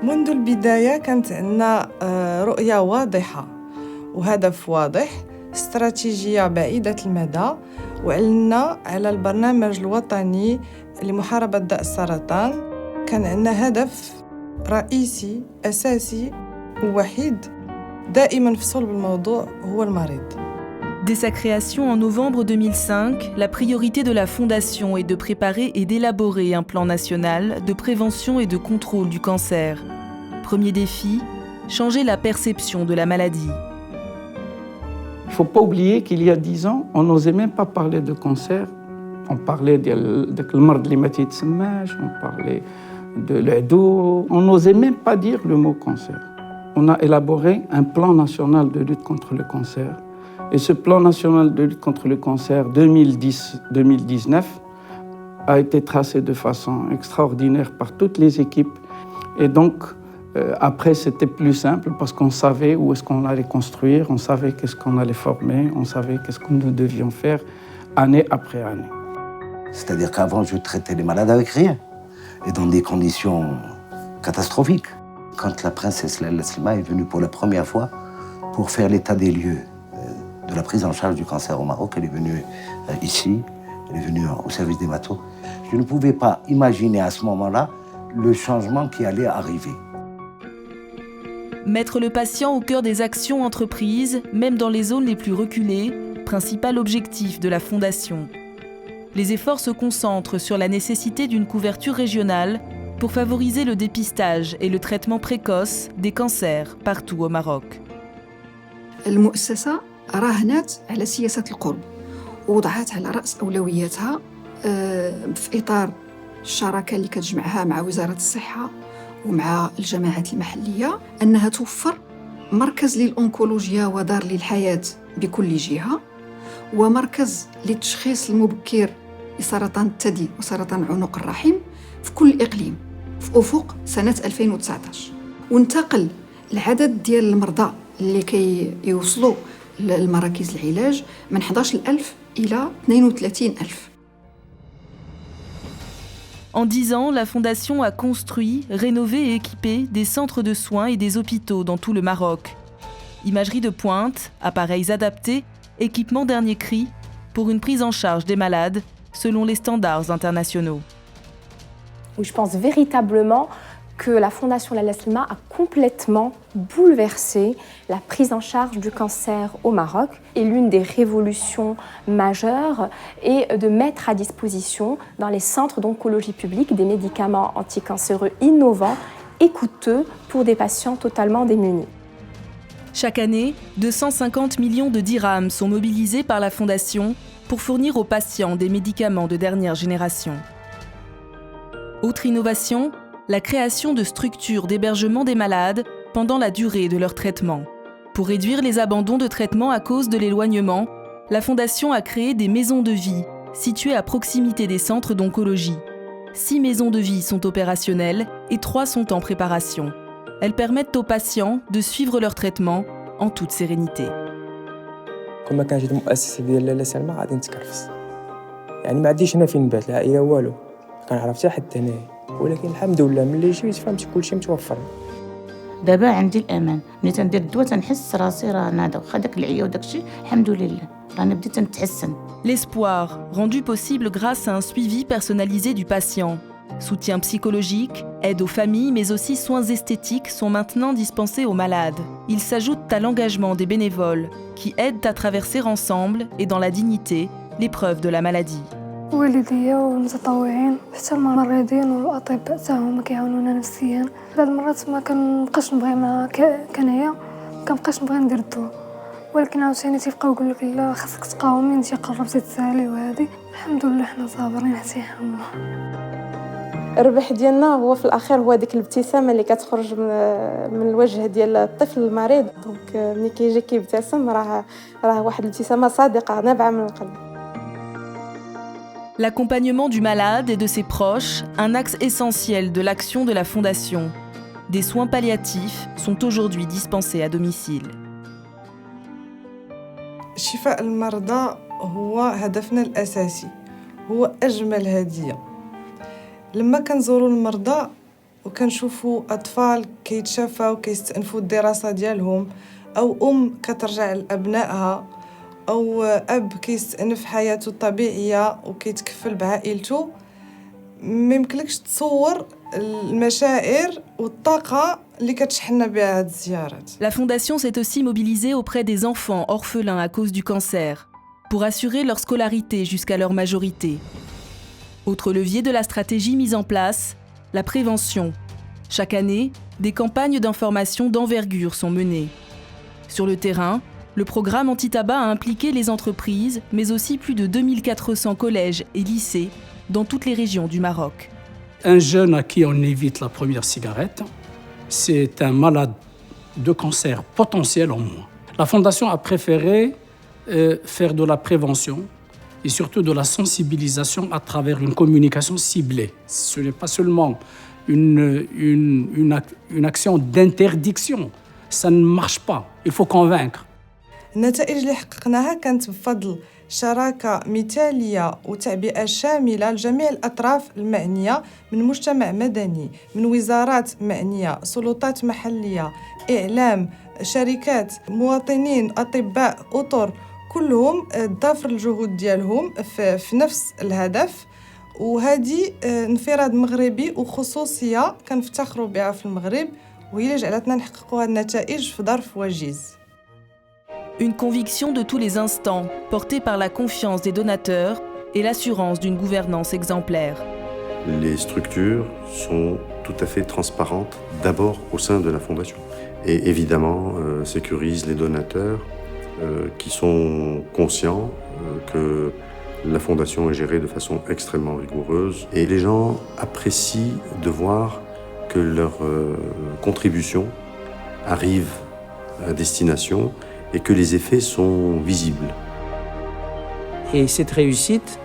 منذ البداية كانت عندنا رؤية واضحة وهدف واضح، استراتيجية بعيدة المدى، وعلنا على البرنامج الوطني لمحاربة داء السرطان. كان عندنا هدف رئيسي أساسي ووحيد دائماً في صلب الموضوع هو المريض. Dès sa création en novembre 2005, la priorité de la Fondation est de préparer et d'élaborer un plan national de prévention et de contrôle du cancer. Premier défi, changer la perception de la maladie. Il ne faut pas oublier qu'il y a 10 ans, on n'osait même pas parler de cancer. On parlait de المرض اللي ما تيتسماش, on parlait de l'ado. On n'osait même pas dire le mot cancer. On a élaboré un plan national de lutte contre le cancer. Et ce plan national de lutte contre le cancer 2010-2019 a été tracé de façon extraordinaire par toutes les équipes. Et donc, après, c'était plus simple parce qu'on savait où est-ce qu'on allait construire, on savait qu'est-ce qu'on allait former, on savait qu'est-ce que nous devions faire année après année. C'est-à-dire qu'avant, je traitais les malades avec rien et dans des conditions catastrophiques. Quand la princesse Laila Selma est venue pour la première fois pour faire l'état des lieux de la prise en charge du cancer au Maroc, elle est venue ici, elle est venue au service d'hémato. Je ne pouvais pas imaginer à ce moment-là le changement qui allait arriver. Mettre le patient au cœur des actions entreprises, même dans les zones les plus reculées, principal objectif de la Fondation. Les efforts se concentrent sur la nécessité d'une couverture régionale pour favoriser le dépistage et le traitement précoce des cancers partout au Maroc. المؤسسة راهنت على سياسة القرب ووضعت على رأس أولوياتها في إطار الشراكة اللي كتجمعها مع وزارة الصحة ومع الجماعات المحلية أنها توفر مركز للأونكولوجيا ودار للحياة بكل جهة ومركز للتشخيص المبكر لسرطان الثدي وسرطان عنق الرحم في كل إقليم في أفق سنة 2019 وانتقل العدد ديال المرضى اللي كيوصلوا للمراكز العلاج من 11,000 إلى 32,000. En 10 ans, la Fondation a construit, rénové et équipé des centres de soins et des hôpitaux dans tout le Maroc. Imagerie de pointe, appareils adaptés, équipements dernier cri pour une prise en charge des malades selon les standards internationaux. Je pense véritablement que la Fondation Laila Selma a complètement bouleversé la prise en charge du cancer au Maroc. Et l'une des révolutions majeures est de mettre à disposition dans les centres d'oncologie publique des médicaments anticancéreux innovants et coûteux pour des patients totalement démunis. Chaque année, 250 millions de dirhams sont mobilisés par la Fondation pour fournir aux patients des médicaments de dernière génération. Autre innovation, la création de structures d'hébergement des malades pendant la durée de leur traitement. Pour réduire les abandons de traitement à cause de l'éloignement, la Fondation a créé des maisons de vie situées à proximité des centres d'oncologie. 6 maisons de vie sont opérationnelles et 3 sont en préparation. Elles permettent aux patients de suivre leur traitement en toute sérénité. كون ما كانش هاد المؤسسة ديال لالا سلمى غادي نتكرفس. يعني ما عنديش هنا فين نبات العائلة والو. كنعرف حتى حد هنايا. ولكن الحمد لله ملي جيت فهمت كلشي متوفر. دابا عندي الأمان. ملي تندير الدواء تنحس راسي راه ناض واخا داك العيا وداكشي الحمد لله. راني بديت نتحسن. L'espoir, rendu possible grâce à un suivi personnalisé du patient. Soutien psychologique, aide aux familles, mais aussi soins esthétiques sont maintenant dispensés aux malades. Ils s'ajoutent à l'engagement des bénévoles qui aident à traverser ensemble et dans la dignité l'épreuve de la maladie. والديا والمتطوعين حتى الممرضين والأطباء تاهم كيعاونونا نفسيا. بعض المرات ما كنبقاش نبغي مع كنايا كنبقاش نبغي ندير الدواء ولكن عاوتاني تيبقاو يقول لك لا خاصك تقاومي انت قربتي تسالي وهذه الحمد لله حنا صابرين حتى الله. الربح ديالنا هو في الاخير هو ديك الابتسامه اللي كتخرج من الوجه ديال الطفل المريض دونك ملي كيجي كيبتسم راه واحد الابتسامه صادقه نابعه من القلب. L'accompagnement du malade et de ses proches, un axe essentiel de l'action de la Fondation. Des soins palliatifs sont aujourd'hui dispensés à domicile. شفاء المرضى هو هدفنا الأساسي، هو أجمل هدية. لما كنزوروا المرضى وكنشوفوا أطفال كيتشافوا وكيستأنفوا الدراسة ديالهم أو كترجع لأبنائها أو أب كيستأنف حياته الطبيعية وكيتكفل بعائلته ميمكنلكش تصور المشاعر والطاقة اللي كتشحننا بها هاد الزيارات. La fondation s'est aussi mobilisée auprès des enfants orphelins à cause du cancer pour assurer leur scolarité jusqu'à leur majorité. Autre levier de la stratégie mise en place, la prévention. Chaque année, des campagnes d'information d'envergure sont menées. Sur le terrain, le programme anti-tabac a impliqué les entreprises, mais aussi plus de 2400 collèges et lycées dans toutes les régions du Maroc. Un jeune à qui on évite la première cigarette, c'est un malade de cancer potentiel en moins. La Fondation a préféré faire de la prévention et surtout de la sensibilisation à travers une communication ciblée. Ce n'est pas seulement une action d'interdiction. Ça ne marche pas. Il faut convaincre. النتائج اللي حققناها كانت بفضل شراكة مثالية وتعبئة شاملة لجميع الأطراف المعنية من مجتمع مدني، من وزارات معنية، سلطات محلية، إعلام، شركات، مواطنين، أطباء، أطر، كلهم ضافر الجهود ديالهم في نفس الهدف. وهذه انفراد مغربي وخصوصية كنفتخروا بها في المغرب وهي اللي جعلتنا نحققوا هذه النتائج في ظرف وجيز. Une conviction de tous les instants, portée par la confiance des donateurs et l'assurance d'une gouvernance exemplaire. Les structures sont tout à fait transparentes, d'abord au sein de la Fondation. Et évidemment, sécurisent les donateurs qui sont conscients que la Fondation est gérée de façon extrêmement rigoureuse. Et les gens apprécient de voir que leur contribution arrive à destination et que les effets sont visibles. Et cette réussite,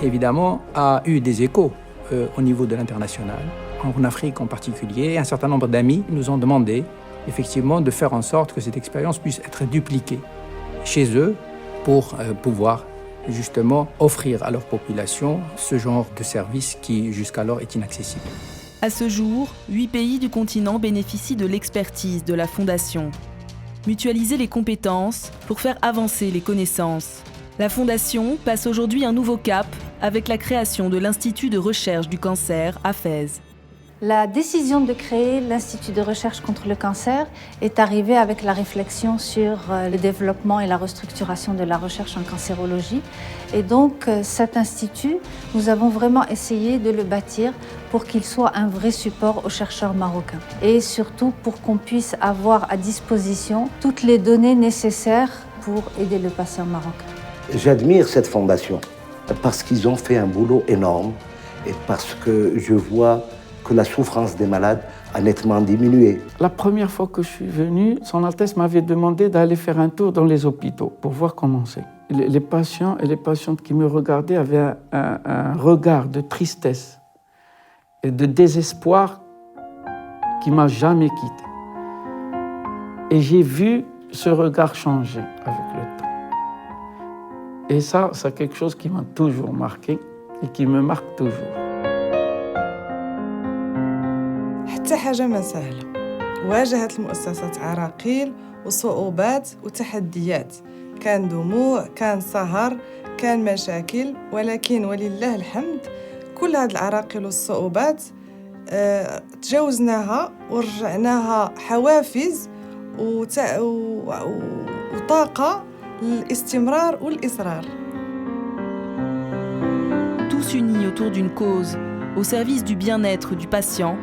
évidemment, a eu des échos au niveau de l'international, en Afrique en particulier. Un certain nombre d'amis nous ont demandé, effectivement, de faire en sorte que cette expérience puisse être dupliquée chez eux pour pouvoir, justement, offrir à leur population ce genre de service qui, jusqu'alors, est inaccessible. À ce jour, 8 pays du continent bénéficient de l'expertise de la Fondation. Mutualiser les compétences pour faire avancer les connaissances. La Fondation passe aujourd'hui un nouveau cap avec la création de l'Institut de recherche du cancer à Fès. La décision de créer l'Institut de recherche contre le cancer est arrivée avec la réflexion sur le développement et la restructuration de la recherche en cancérologie. Et donc cet institut, nous avons vraiment essayé de le bâtir pour qu'il soit un vrai support aux chercheurs marocains. Et surtout pour qu'on puisse avoir à disposition toutes les données nécessaires pour aider le patient marocain. J'admire cette fondation parce qu'ils ont fait un boulot énorme et parce que je vois que la souffrance des malades a nettement diminué. La première fois que je suis venu, Son Altesse m'avait demandé d'aller faire un tour dans les hôpitaux pour voir comment c'est. Les patients et les patientes qui me regardaient avaient un regard de tristesse et de désespoir qui ne m'a jamais quitté. Et j'ai vu ce regard changer avec le temps. Et ça, c'est quelque chose qui m'a toujours marqué et qui me marque toujours. حتى حاجة ما سهلة. واجهت المؤسسة عراقيل وصعوبات وتحديات. كان دموع، كان سهر، كان مشاكل، ولكن ولله الحمد كل هاد العراقيل والصعوبات تجاوزناها ورجعناها حوافز وطاقة للاستمرار والإصرار. Tous unis autour d'une cause, au service du bien-être du patient,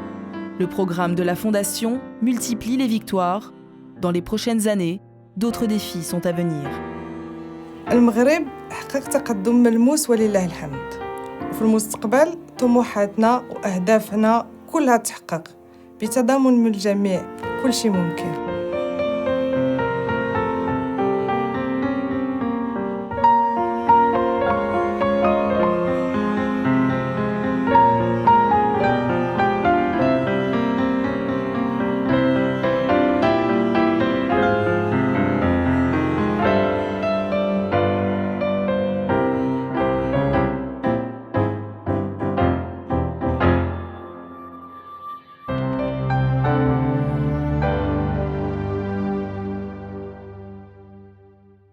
le programme de la Fondation multiplie les victoires. Dans les prochaines années, d'autres défis sont à venir. المغرب حقق تقدم ملموس ولله الحمد. وفي المستقبل طموحاتنا وأهدافنا كلها تحقق بتضامن من الجميع. كل شيء ممكن.